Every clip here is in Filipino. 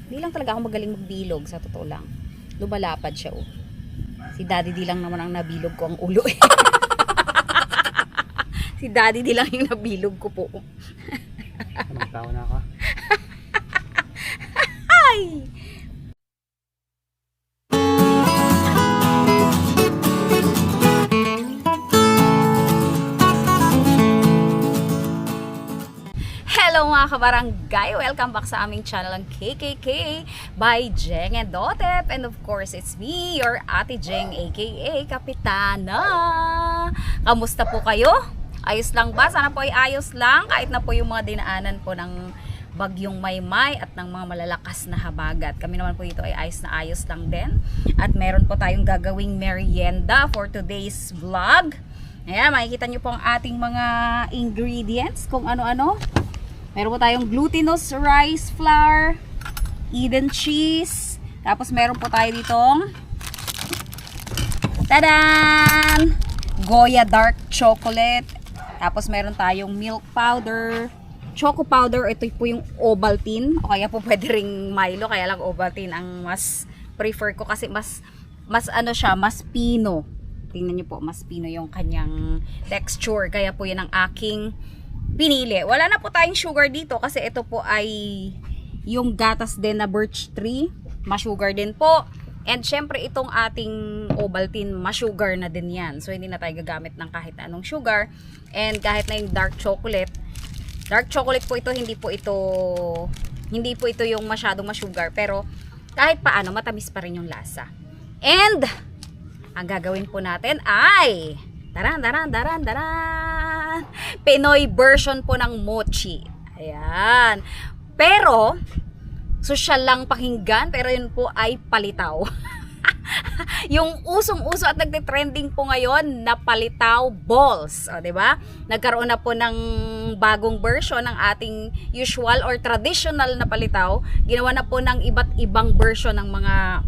Hindi lang talaga ako magaling magbilog, sa totoo lang. Lumalapad siya, oh. Si Daddy D lang naman ang nabilog ko ang ulo, eh. Si Daddy D lang yung nabilog ko po. Anong tao na ka? Ay! Hello mga kabarangay! Welcome back sa aming channel ang KKK by Jeng and Dotep. And of course, it's me, your Ate Jeng aka Kapitana. Kamusta po kayo? Ayos lang ba? Sana po ay ayos lang kahit na po yung mga dinaanan po ng bagyong Maymay at ng mga malalakas na habagat. Kami naman po dito ay ayos na ayos lang din. At meron po tayong gagawing merienda for today's vlog. Ayan, makikita nyo po ang ating mga ingredients kung ano-ano. Meron po tayong glutinous rice flour, Eden cheese, tapos meron po tayo ditong tadan! Goya dark chocolate. Tapos meron tayong milk powder, choco powder, ito po yung Ovaltine, o kaya po pwede ring Milo, kaya lang Ovaltine ang mas prefer ko kasi mas ano siya, mas pino. Tingnan niyo po, mas pino yung kanyang texture, kaya po yan ang aking pinili. Wala na po tayong sugar dito kasi ito po ay yung gatas din na birch tree, ma-sugar din po. And syempre itong ating Ovaltine, ma-sugar na din yan. So hindi na tayo gagamit ng kahit anong sugar. And kahit na yung dark chocolate po ito, hindi po ito yung masyadong ma-sugar, pero kahit paano matamis pa rin yung lasa. And ang gagawin po natin ay Pinoy version po ng mochi. Ayan. Pero social lang pakinggan, pero yun po ay palitaw. Yung usong-uso at nagte-trending po ngayon na palitaw balls, o, 'di ba? Nagkaroon na po ng bagong version ng ating usual or traditional na palitaw. Ginawa na po ng iba't ibang version ng mga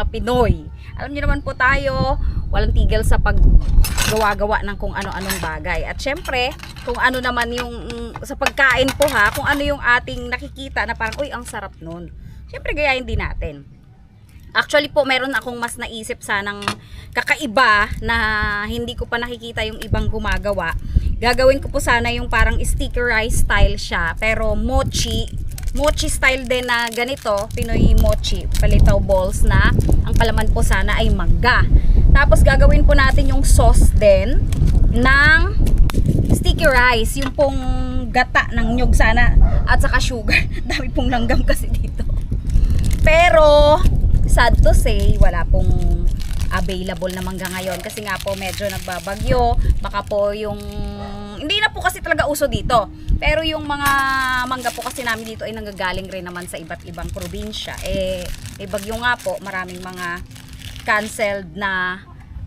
Pinoy. Alam niyo naman po tayo, walang tigil sa paggawa-gawa ng kung ano-anong bagay. At syempre, kung ano naman yung sa pagkain po ha, kung ano yung ating nakikita na parang, uy, ang sarap nun. Syempre, gayahin din natin. Actually po, meron akong mas naisip sanang kakaiba na hindi ko pa nakikita yung ibang gumagawa. Gagawin ko po sana yung parang sticky rice style siya, pero mochi style din na ganito, Pinoy mochi, palitaw balls na ang palaman po sana ay mangga. Tapos gagawin po natin yung sauce din ng sticky rice, yung pong gata ng nyug sana at saka sugar. Dami pong langgam kasi dito. Pero sad to say, wala pong available na mangga ngayon kasi nga po medyo nagbabagyo. Baka po yung hindi na po kasi talaga uso dito. Pero yung mga mangga po kasi namin dito ay nanggagaling rin naman sa iba't ibang probinsya. May bagyo nga po, maraming mga canceled na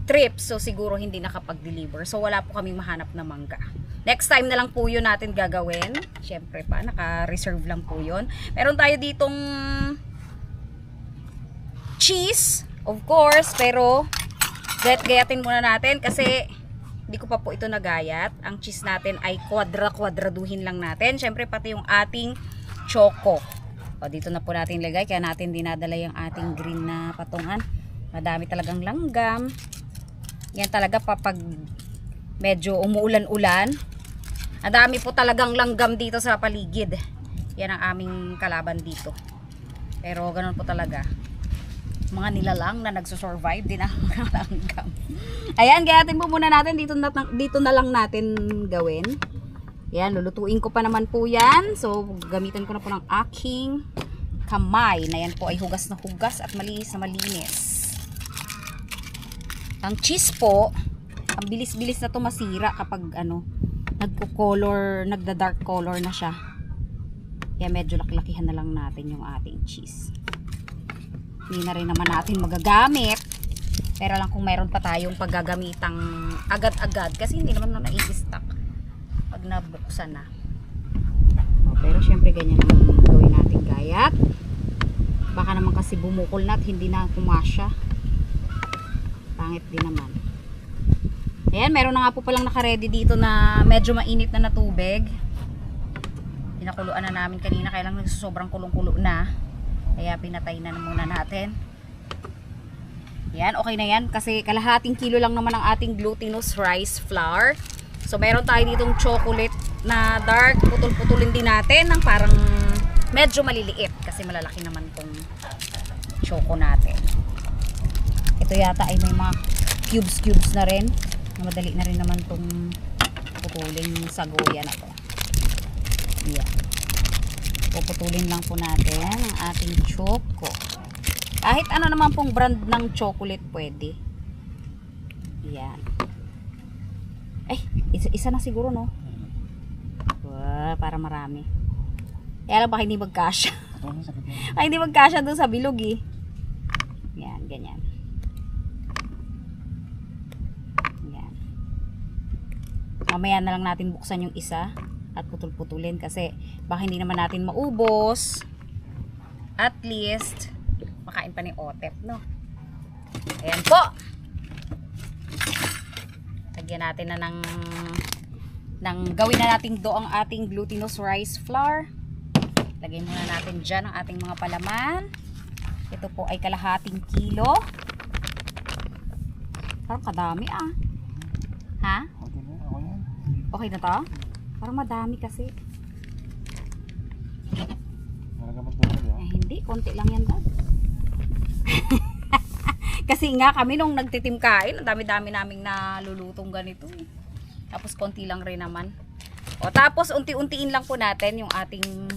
trips. So siguro hindi nakapag-deliver. So wala po kaming mahanap na mangga. Next time na lang po yun natin gagawin. Syempre pa, naka-reserve lang po yun. Meron tayo ditong cheese, of course. Pero gayatin muna natin kasi hindi ko pa po ito nagayat. Ang cheese natin ay kwadraduhin lang natin. Syempre pati yung ating choco. O, dito na po natin ilagay. Kaya natin dinadala yung ating green na patungan. Madami talagang langgam. Yan talaga pag medyo umuulan-ulan. Ang dami po talagang langgam dito sa paligid. Yan ang aming kalaban dito. Pero ganun po talaga. Mga nilalang na nagsusurvive din ang mga langgam. Ayan, gayatin po muna natin. Dito na lang natin gawin. Ayan, lulutuin ko pa naman po yan. So, gamitan ko na po ng aking kamay. Na yan po ay hugas na hugas at malinis na malinis. Ang cheese po, ang bilis-bilis na to masira kapag nagko-color, nagda-dark color na siya. Kaya medyo lakihan na lang natin yung ating cheese. Hindi na rin naman natin magagamit. Pero lang kung mayroon pa tayong paggagamitang agad-agad. Kasi hindi naman na nai-stock pag nabuksan na. Pero syempre ganyan ang gawin natin gayat. Baka naman kasi bumukol na at hindi na kumasya. Pangit din naman. Ayan, meron na nga po palang naka-ready dito na medyo mainit na tubig. Pinakuluan na namin kanina. Kaya lang sobrang kulong-kulo na. Kaya pinatay na muna natin. Yan, okay na yan. Kasi kalahating kilo lang naman ang ating glutinous rice flour. So, meron tayo ditong chocolate na dark. Putol-putulin din natin ng parang medyo maliliit. Kasi malalaki naman tong choco natin. Ito yata ay may mga cubes na rin. Madali na rin naman tong putulin sagoya na to. Yan. Puputulin lang po natin ang ating choco. Kahit ano naman pong brand ng chocolate pwede. Yan. Ay, isa na siguro, no? Wow, para marami. Kaya lang baka hindi magkasya. Ay, hindi magkasya doon sa bilog eh. Yan, ganyan. Yan. Mamaya na lang natin buksan yung isa at putol-putulin kasi baka hindi naman natin maubos. At least makain pa ni Otep, no? Ayan po. Lagyan natin na ng gawin na natin do ang ating glutinous rice flour. Lagyan muna natin dyan ang ating mga palaman. Ito po ay kalahating kilo. Parang kadami ah. Ha? Okay na to? Parang madami kasi. Hindi, konti lang yan dad. Kasi nga kami nung nagtitim kain, ang dami-dami naming nalulutong ganito eh. Tapos konti lang rin naman. O tapos unti-untiin lang po natin yung ating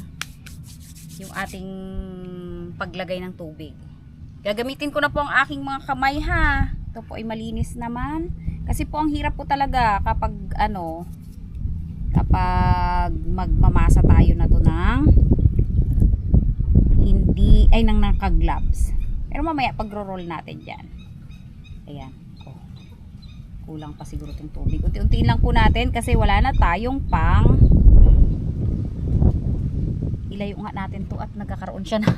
paglagay ng tubig. Gagamitin ko na po ang aking mga kamay ha. Ito po ay malinis naman. Kasi po ang hirap po talaga kapag magmamasa tayo na to ng nang naka-gloves. Pero mamaya pagro-roll natin dyan. Ayan. Kulang pa siguro itong tubig. Unti-untiin lang po natin kasi wala na tayong pang ilayo nga natin to at nagkakaroon siya na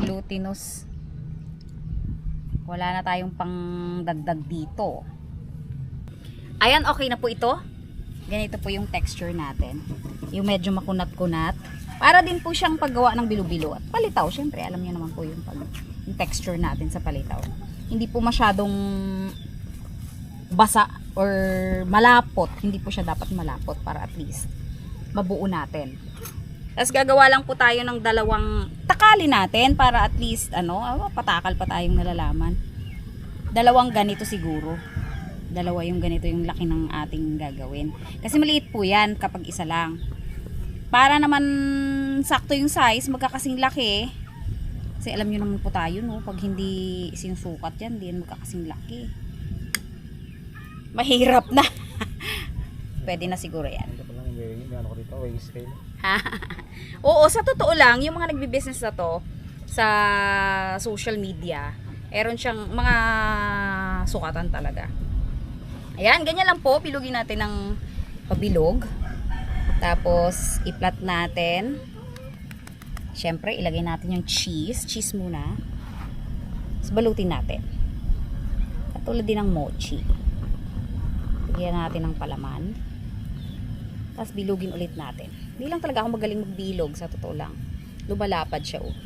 glutinous. Wala na tayong pang dagdag dito. Ayan, okay na po ito. Ganito po yung texture natin. Yung medyo makunat-kunat. Para din po siyang paggawa ng bilo-bilo. At palitaw, syempre, alam niyo naman po yung texture natin sa palitaw. Hindi po masyadong basa or malapot. Hindi po siya dapat malapot para at least mabuo natin. Tapos gagawa lang po tayo ng dalawang takali natin para at least patakal pa tayong nalalaman. Dalawang ganito siguro. Dalawa yung ganito yung laki ng ating gagawin. Kasi maliit po yan kapag isa lang. Para naman sakto yung size, magkakasing laki. Kasi alam nyo naman po tayo, no? Pag hindi sinusukat yan, hindi yan magkakasing laki. Mahirap na. Pwede na siguro yan. Oo, sa totoo lang, yung mga nagbi-business na to sa social media, meron siyang mga sukatan talaga. Ayan, ganyan lang po. Bilugin natin ng pabilog. Tapos, i-flat natin. Siyempre, ilagay natin yung cheese. Cheese muna. Tapos, balutin natin. Katulad din ng mochi. Lagyan natin ng palaman. Tapos, bilugin ulit natin. Hindi lang talaga ako magaling magbilog. Sa totoo lang. Lumalapad siya, oh.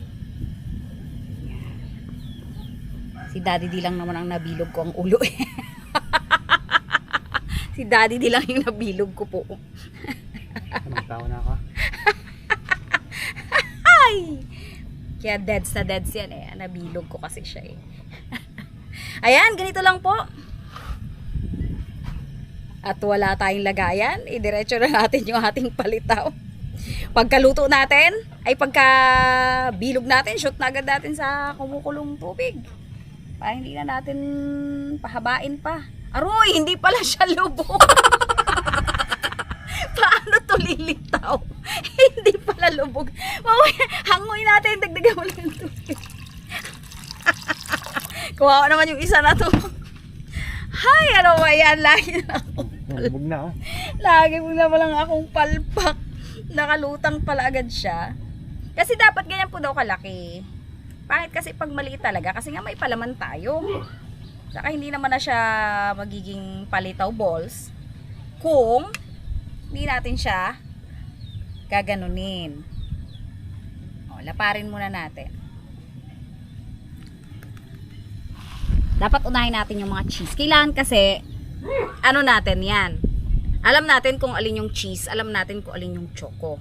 Si Daddy di lang naman ang nabilog ko ang ulo, eh. Si Daddy di lang yung nabilog ko po. Anong tao na ka? Ay! Kaya deads na deads yan eh. Nabilog ko kasi siya eh. Ayan, ganito lang po. At wala tayong lagayan. Idiretso na natin yung ating palitaw. Pagkaluto natin, ay pagkabilog natin, shoot na agad natin sa kumukulong tubig. Para hindi na natin pahabain pa. Aroy, hindi pala siya lubog. Paano to lilitaw? Hindi pala lubog. Mamaya, hangoy natin. Dagdagan mo lang yung tubig. Kuha naman yung isa na to. Hay, ano ba yan? Lagi na akong Lubog na, oh. Lagi mo na palang akong palpak. Nakalutang pala agad siya. Kasi dapat ganyan po daw kalaki. Bakit kasi pag maliit talaga? Kasi nga may palaman tayo. Saka hindi naman na siya magiging palitaw balls kung hindi natin siya gaganunin. O, laparin muna natin. Dapat unahin natin yung mga cheese. Kailangan kasi, ano natin yan. Alam natin kung alin yung cheese, alam natin kung alin yung choco.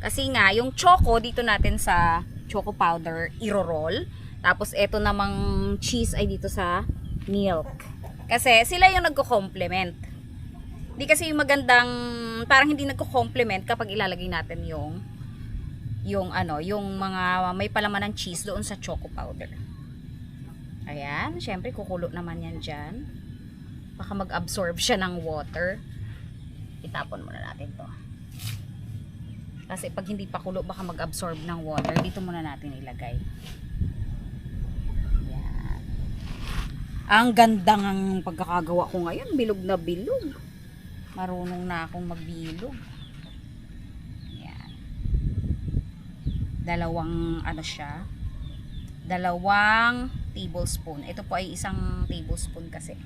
Kasi nga, yung choco, dito natin sa choco powder, iro-roll. Tapos, eto namang cheese ay dito sa milk. Kasi, sila yung nagko-complement. Hindi kasi yung magandang, parang hindi nagko-complement kapag ilalagay natin yung mga may palaman ng cheese doon sa choco powder. Ayan, syempre kukulo naman yan dyan. Baka mag-absorb siya ng water. Itapon muna natin to. Kasi pag hindi pa kulo, baka mag-absorb ng water. Dito muna natin ilagay. Ayan. Ang ganda ng pagkakagawa ko ngayon. Bilog na bilog. Marunong na akong magbilog. Ayan. Dalawang tablespoon. Ito po ay 1 tablespoon kasi.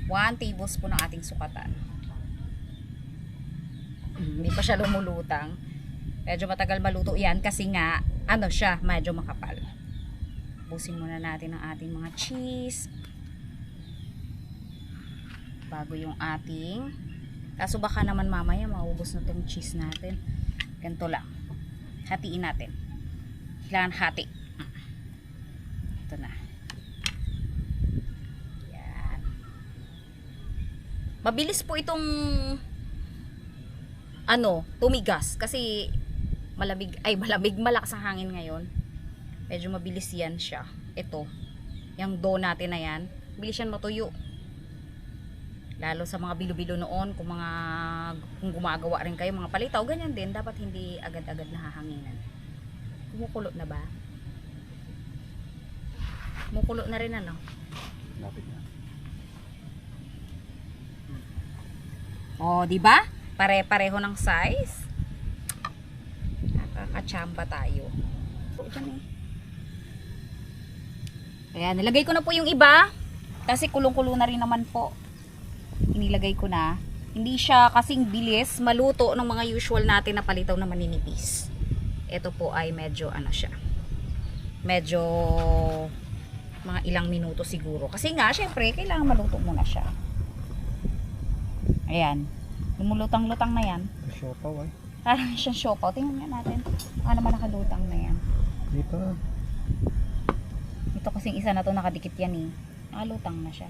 1 tablespoon ang ating sukatan. Hindi pa siya lumulutang. Medyo matagal maluto yan kasi nga, medyo makapal. Busin muna natin ang ating mga cheese. Bago yung ating. Kaso baka naman mamaya maubos na itong cheese natin. Ganito lang. Hatiin natin. Kailangan hati. Ito na. Yan. Mabilis po itong tumigas kasi malamig, malakas ang hangin ngayon. Medyo mabilis yan siya. Ito, yung dough natin na yan, bilis yan matuyo. Lalo sa mga bilo-bilo noon, kung gumagawa rin kayo mga palitaw, ganyan din, dapat hindi agad-agad nahahanginan. Kumukulo na ba? Kumukulo na rin Lapit na. Oh, di ba? Pare-pareho ng size. Nakakachamba tayo. So, dyan eh. Ayan, nilagay ko na po yung iba. Kasi kulong-kulo na rin naman po. Inilagay ko na. Hindi siya kasing bilis maluto ng mga usual natin na palitaw na maninipis. Ito po ay medyo siya. Medyo mga ilang minuto siguro. Kasi nga, syempre, kailangan maluto muna siya. Ayan. Lumulutang-lutang na yan. Siopaw ay. Parang siyang siopaw. Tingnan nga natin. Baka naman nakalutang na yan. Dito. Ito kasing isa na to nakadikit yan eh. Nakalutang na siya.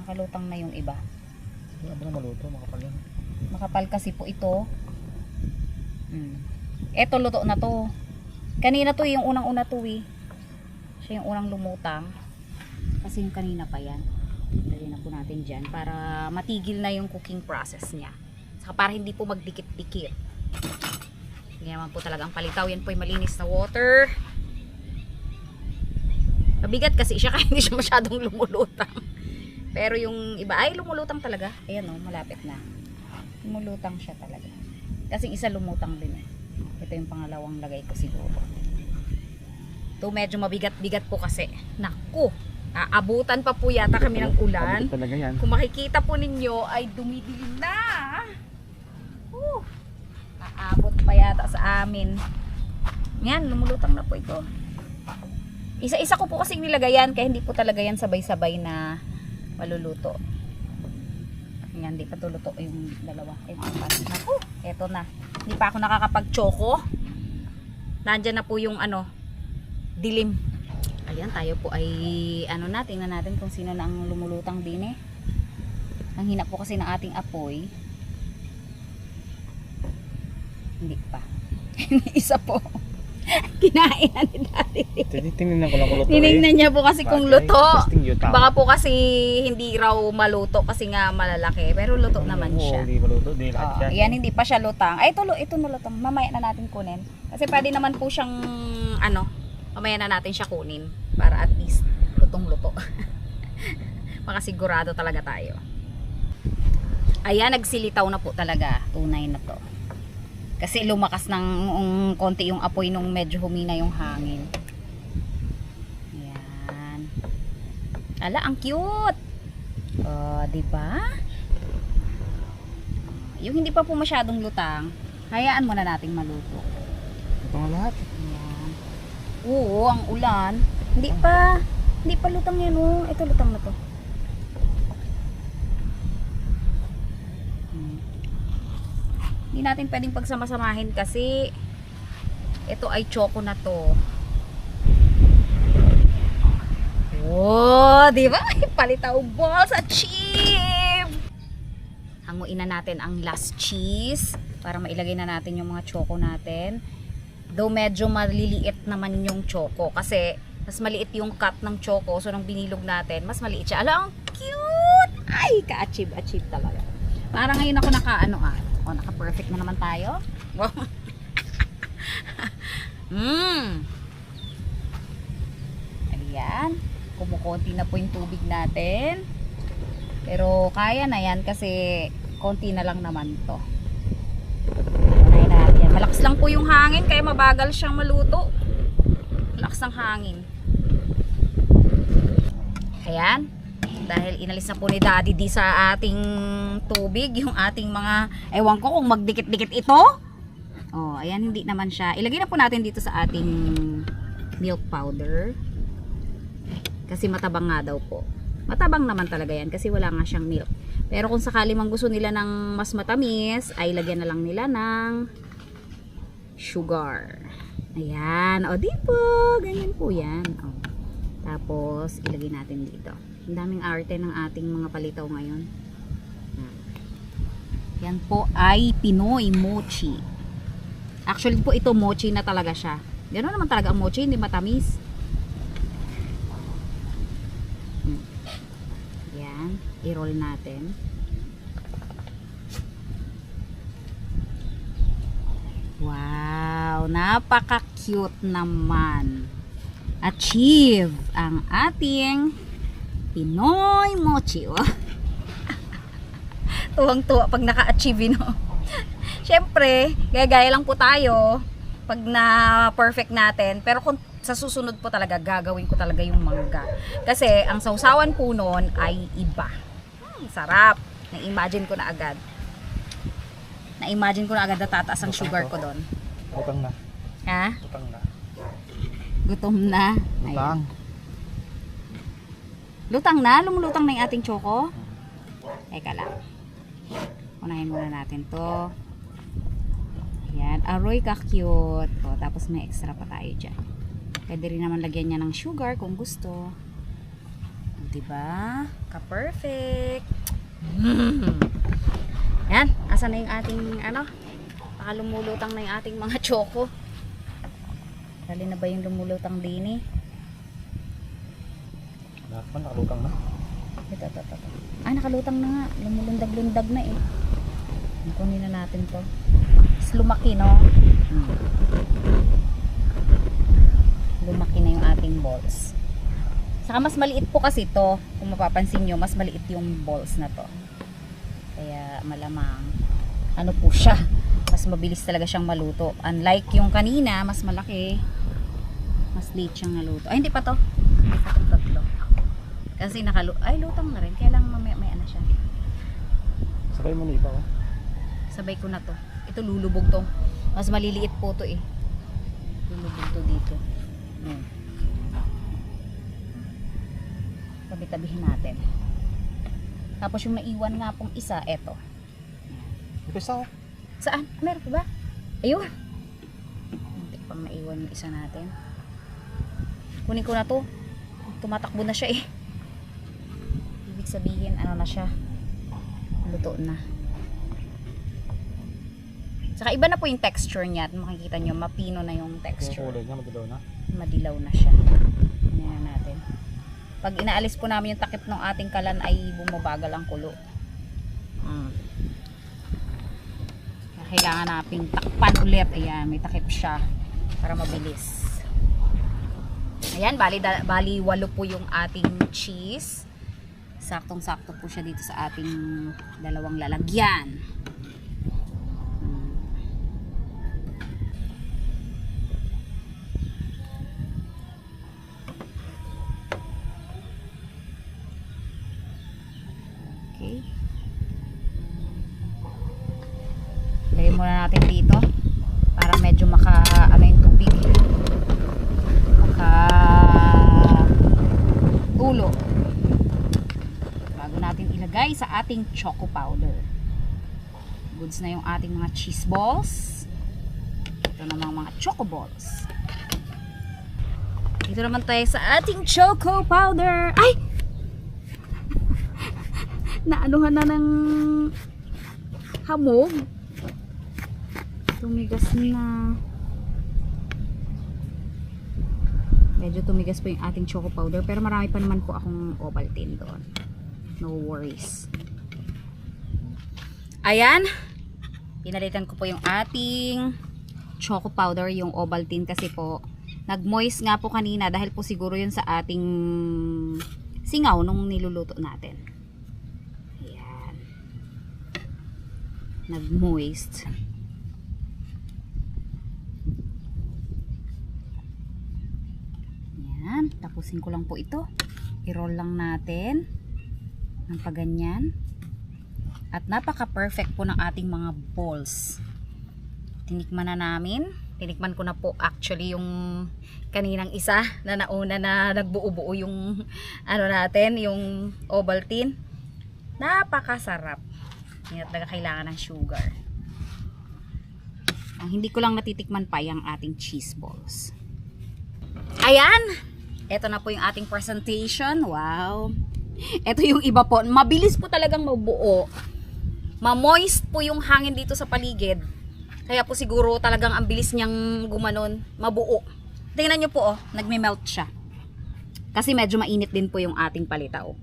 Nakalutang na yung iba. Hindi ba na maluto? Makapal yan. Makapal kasi po ito. Eto luto na to. Kanina to yung unang-una to eh. Siya yung unang lumutang. Kasi yung kanina pa yan. Lagyan na po natin dyan para matigil na yung cooking process niya. Saka para hindi po magdikit-dikit. Hindi naman po talaga ang palitaw. Yan po yung malinis na water. Mabigat kasi siya kaya hindi siya masyadong lumulutang. Pero yung iba ay lumulutang talaga. Ayan o, malapit na. Lumulutang siya talaga. Kasi isa lumutang din eh. Ito yung pangalawang lagay ko siguro. Ito medyo mabigat-bigat po kasi. Naku! Aabutan pa po yata kami ng ulan. Talaga yan. Kung makikita po ninyo ay dumidilim na. Aabot pa yata sa amin. Yan, lumulutang na po ito. Isa-isa ko po kasing nilagayan kaya hindi po talaga yan sabay-sabay na maluluto. Yan, hindi pa tuluto yung dalawa. Naku, eto na. Hindi pa ako nakakapag-choco. Nandyan na po yung dilim. Ayan, tayo po ay tingnan natin kung sino na ang lumulutang din eh. Ang hina po kasi ng ating apoy. Hindi pa. Isa po. Kinain na ni Daddy. Tinignan ko lang kung luto. Tinignan niya po kasi kung luto. Baka Baka po kasi hindi raw maluto kasi nga malalaki. Pero luto naman siya. Hindi maluto. Hindi lahat yan. Yan, hindi pa siya lutang. Ay, ito nalutang. Mamaya na natin kunin. Kasi pwede naman po siyang mamaya na natin siya kunin para at least lutong-luto. Makasigurado talaga tayo. Ayan, nagsilitaw na po talaga. Tunay na to. Kasi lumakas ng konti yung apoy nung medyo humina yung hangin. Ayan. Ala, ang cute! Diba? Yung hindi pa po masyadong lutang, hayaan muna nating maluto. Ito nga lahat. Ayan. Oo, ang ulan. Hindi pa lutang yan, oh. Ito, lutang na to. Hindi natin pwedeng pagsamasamahin kasi ito ay choco na to. Oh, di ba? Palitaw balls at cheese. Hanguin na natin ang last cheese para mailagay na natin yung mga choco natin. Though medyo maliliit naman yung choco kasi mas maliit yung cut ng choco, so nung binilog natin, mas maliit siya. Ala, ang cute! Ay, ka-achieve talaga. Parang ngayon ako O, naka-perfect na naman tayo. Ayan. Kumukonti na po yung tubig natin. Pero kaya na yan kasi konti na lang naman to. Unahin natin. Malakas lang po yung hangin kaya mabagal siyang maluto. Malakas ang hangin. Ayan. Dahil inalis na po ni Daddy D sa ating tubig yung ating mga, ewan ko kung magdikit-dikit ito. Oh, ayan, hindi naman siya. Ilagay na po natin dito sa ating milk powder. Kasi matabang nga daw po. Matabang naman talaga yan kasi wala nga siyang milk. Pero kung sakali mang gusto nila ng mas matamis, ay lagyan na lang nila ng sugar. Ayan. O, di po. Ganyan po yan. O. Tapos, ilagay natin dito. Ang daming arte ng ating mga palitaw ngayon. Yan po ay Pinoy mochi. Actually po ito mochi na talaga siya. Ganoon naman talaga ang mochi, hindi matamis. Yan, i-roll natin. Wow, napaka-cute naman. Achieve ang ating Pinoy mochi. Oh. Tuwang-tuwa pag naka-achieve, no? Siyempre, gaya-gaya lang po tayo pag na-perfect natin. Pero kung sa susunod po talaga, gagawin ko talaga yung mangga. Kasi ang sausawan po noon ay iba. Sarap. Na-imagine ko na agad. Na-imagine ko na agad na tataas ang sugar ko doon. Utang na. Ha? Utang na. Gutom na. Utang. Lutang na? Lumulutang na yung ating choco? Teka lang. Unahin muna natin to. Ayan. Aroy ka-cute. O, tapos may extra pa tayo dyan. Pwede rin naman lagyan niya ng sugar kung gusto. Diba? Ka-perfect. Ayan. Asan na yung ating baka lumulutang na yung ating mga choco. Dali na ba yung lumulutang din eh? Lahat pa nakalutang na. Ito. Ah, nakalutang na nga. Lumulundag-lundag na eh. Kunin na natin to. Mas lumaki, no? Lumaki na yung ating balls. Saka mas maliit po kasi to. Kung mapapansin nyo, mas maliit yung balls na to. Kaya malamang ano po siya. Mas mabilis talaga siyang maluto. Unlike yung kanina, mas malaki. Mas late siyang naluto. Ay, hindi pa to. Hindi pa itong tatlo. Kasi ay, lutang na rin. Kaya lang mamaya na siya. Sabay mo na iba, oh. Sabay ko na to. Ito lulubog to. Mas maliliit po to eh. Lulubog to dito. Tabi-tabihin natin. Tapos yung naiwan nga pong isa, eto. Ito isa, oh. Saan? Meron pa ba? Ayun. Hindi pang naiwan yung isa natin. Kunin ko na to. Tumatakbo na siya eh. Ibig sabihin, ano na siya. Luto na. Saka iba na po yung texture niya. At makikita nyo, mapino na yung Yung texture. kulay niya, madilaw na. Madilaw na siya. Tingnan natin. Pag inaalis po namin yung takip ng ating kalan ay bumabagal ang kulo. Kailangan nating takpan ulit. Ayan, may takip siya para mabilis. Ayan, bali 8 po yung ating cheese. Saktong-sakto po siya dito sa ating dalawang lalagyan. Okay. Lagay muna natin dito para medyo ano yung ating choco powder. Goods na yung ating mga cheese balls. Ito namang mga choco balls. Dito naman tayo sa ating choco powder. Ay! Naanuhan na ng hamog. Tumigas na. Medyo tumigas po yung ating choco powder. Pero marami pa naman po akong Ovaltine doon. No worries. Ayan. Pinalitan ko po yung ating choco powder, yung Ovaltine kasi po nag-moist nga po kanina dahil po siguro yun sa ating singaw nung niluluto natin. Ayan. Nag-moist. Ayan. Tapusin ko lang po ito. I-roll lang natin ng paganyan. At napaka-perfect po ng ating mga balls. Tinikman na namin. Tinikman ko na po actually yung kaninang isa na nauna na nagbuo-buo yung ano natin, yung Ovaltine. Napakasarap. Hindi na talaga kailangan ng sugar. Ang hindi ko lang natitikman pa yung ating cheese balls. Ayan! Ito na po yung ating presentation. Wow! Ito yung iba po. Mabilis po talagang mabuo. Ma-moist po yung hangin dito sa paligid. Kaya po siguro talagang ang bilis niyang gumanon, mabuo. Tingnan nyo po, oh, nagme-melt siya. Kasi medyo mainit din po yung ating palitaw.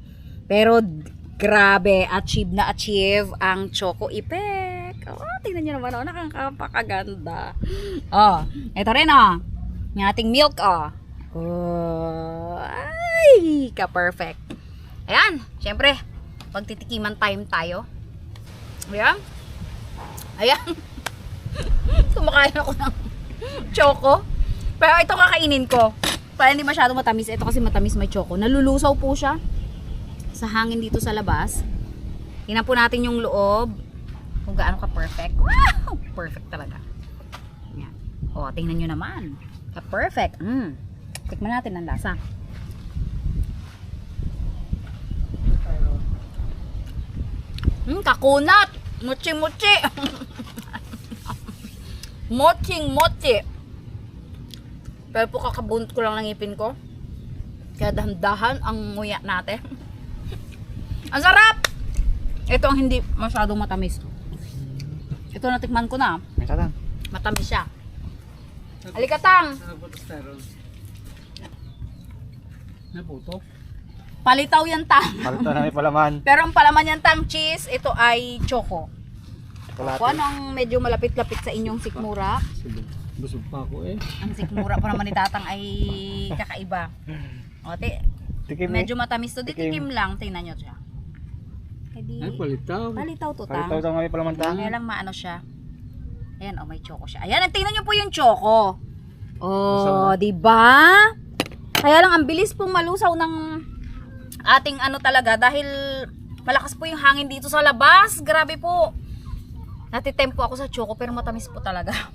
Pero grabe, achieve na achieve ang Choco Effect. Oh, tingnan nyo naman, oh, nakakapakaganda. Oh, ito rin, oh. Yung ating milk, oh. Oh, ay, ka-perfect. Ayan, syempre, pagtitikiman time tayo. Ayan. Ayan. Kumakain ako ng choco. Pero ito kakainin ko. Para hindi masyado matamis. Ito kasi matamis may choco. Nalulusaw po siya sa hangin dito sa labas. Tingnan po natin yung loob. Kung gaano ka perfect. Wow! Perfect talaga. Ayan. O, tingnan nyo naman. Ka-perfect. Tikman natin ang lasa. Kakunat! Mochi-mochi! Moching-mochi! Pero po kakabunot ko lang ng ngipin ko. Kaya dahan-dahan ang nguya natin. Ang sarap! Ito ang hindi masyadong matamis. Ito natikman ko na. Matamis siya. Halika, Tang! Naputo? Palitaw yan, Tang. Palito na may palaman. Pero ang palaman yan, Tang, cheese. Ito ay choco. Chocolate. Kung anong medyo malapit-lapit sa inyong sikmura. Busog pa ako eh. Ang sikmura pa naman ni Tatang ay kakaiba. O, Tikim medyo matamis to. Tikim. Tikim lang. Tingnan nyo siya. Ay, palitaw. Palitaw to, Tang. Palito daw nga may palaman tang. Kaya lang maano siya. Ayan, oh, may choco siya. Ayan, tingnan nyo po yung choco. Oh, di ba? Kaya lang ang bilis pong malusaw ng ating ano talaga dahil malakas po yung hangin dito sa labas. Grabe po. Natitempo ako sa choco pero matamis po talaga.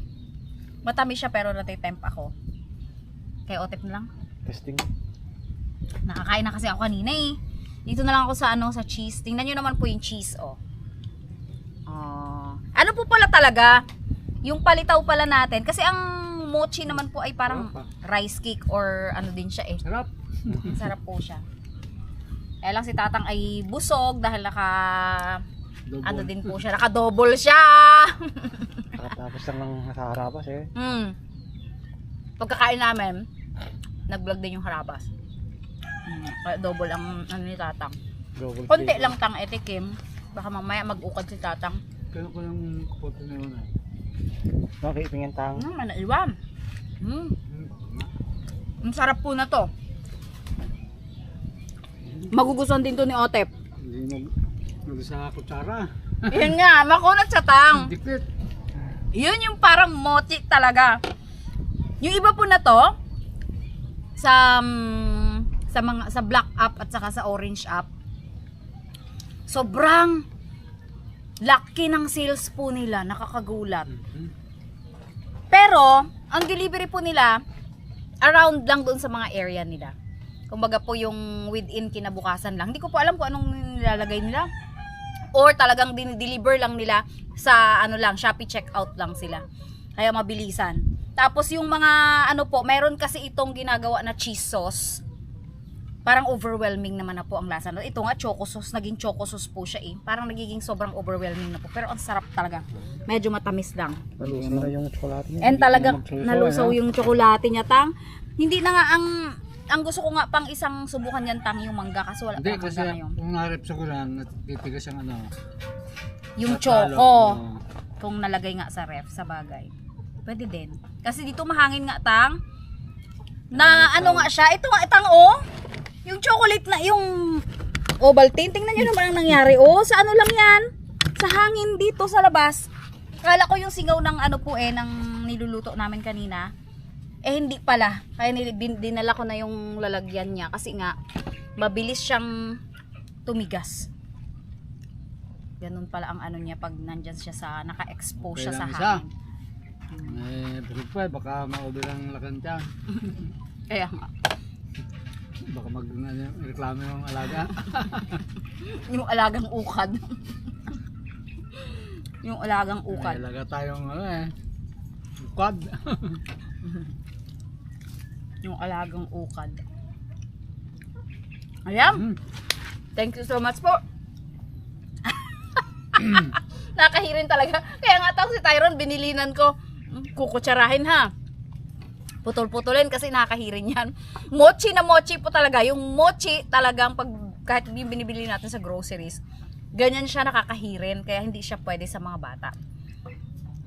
Matamis siya pero natitempo ako. Kaya otip na lang. Testing. Nakakain na kasi ako kanina eh. Dito na lang ako sa ano, sa cheese. Tingnan nyo naman po yung cheese, oh. Ano po pala talaga? Yung palitaw pala natin. Kasi ang mochi naman po ay parang rice cake or ano din siya eh. Sarap. Sarap po siya. Kaya lang si Tatang ay busog dahil Double. ano din po siya, naka-double siya. Tapos lang ng nasa harabas eh. Pagkakain namin, nag-vlog din yung harabas. Kaya double ang ano ni Tatang. Double Konti cake. lang Tang etikim. Baka mamaya mag-ukad si Tatang. Kaya ko yung photo na yun. Okay, ipingin tang. Manaiwan. Ang sarap po na to. Magugustuhan din to ni Otep. Hindi sa kutsara. Yun nga, makunat sa Tang. Dikit. Yun yung parang mochi talaga. Yung iba po na to sa mga sa black app at saka sa orange app. Sobrang laki ng sales po nila, nakakagulat. Pero ang delivery po nila around lang doon sa mga area nila. Kumbaga po yung within kinabukasan lang. Hindi ko po alam kung anong nilalagay nila. or talagang dinideliver lang nila sa ano lang, Shopee checkout lang sila. Kaya mabilisan. Tapos yung mga ano po, meron kasi itong ginagawa na cheese sauce. Parang overwhelming naman na po ang lasa. Ito nga choco sauce, naging choco sauce po siya eh. Parang nagiging sobrang overwhelming na po. Pero ang sarap talaga. Medyo matamis lang. Nalusaw na yung tsokolate niya. And talagang magsuso, nalusaw ano? yung tsokolate niya, tang. Hindi na nga ang gusto ko nga pang isang subukan yan, tang, yung mangga kasi wala Hindi, pa kasi mangga ngayon. kung narip sa kulan, titigas ang ano. Yung sa talo. choco. Oo. Kung nalagay nga sa ref, sa bagay. Pwede din. Kasi dito mahangin nga, tang. Na ano nga siya, ito nga, itang yung chocolate na, yung Ovaltine, tingnan nyo naman ang nangyari. Sa ano lang yan? Sa hangin dito sa labas. Kala ko yung singaw ng ano po ng niluluto namin kanina. Hindi pala. Kaya dinala ko na yung lalagyan niya. Kasi nga, mabilis siyang tumigas. Ganun pala ang ano niya pag nandyan siya sa, naka-expose siya sa Okay lang isa. hangin. Busog pa eh, baka maubi lang lakan dyan. Kaya nga. Baka reklamo yung alaga. Yung alagang ukad. Yung alagang May ukad. alaga tayong quad. Yung alagang ukad. Ayan. Thank you so much po. Nakahirin talaga. Kaya nga tawag si Tyron, binilinan ko. Kukutsarahin ha. Putol-putulin kasi nakahirin yan. Mochi na mochi po talaga. Yung mochi talagang pag kahit yung binibili natin sa groceries, ganyan siya nakakahirin. Kaya hindi siya pwede sa mga bata.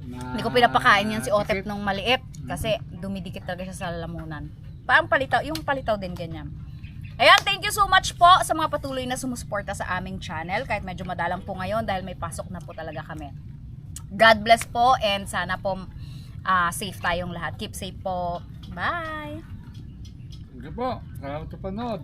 Hindi ko pinapakain yan si Otep nung maliit kasi dumidikit talaga siya sa lalamunan. Parang palitaw, yung palitaw din ganyan. Ayan, thank you so much po sa mga patuloy na sumusuporta sa aming channel kahit medyo madalang po ngayon dahil may pasok na po talaga kami. God bless po and sana po safe tayong lahat. Keep safe po. Bye! Sige po, salamat sa panood.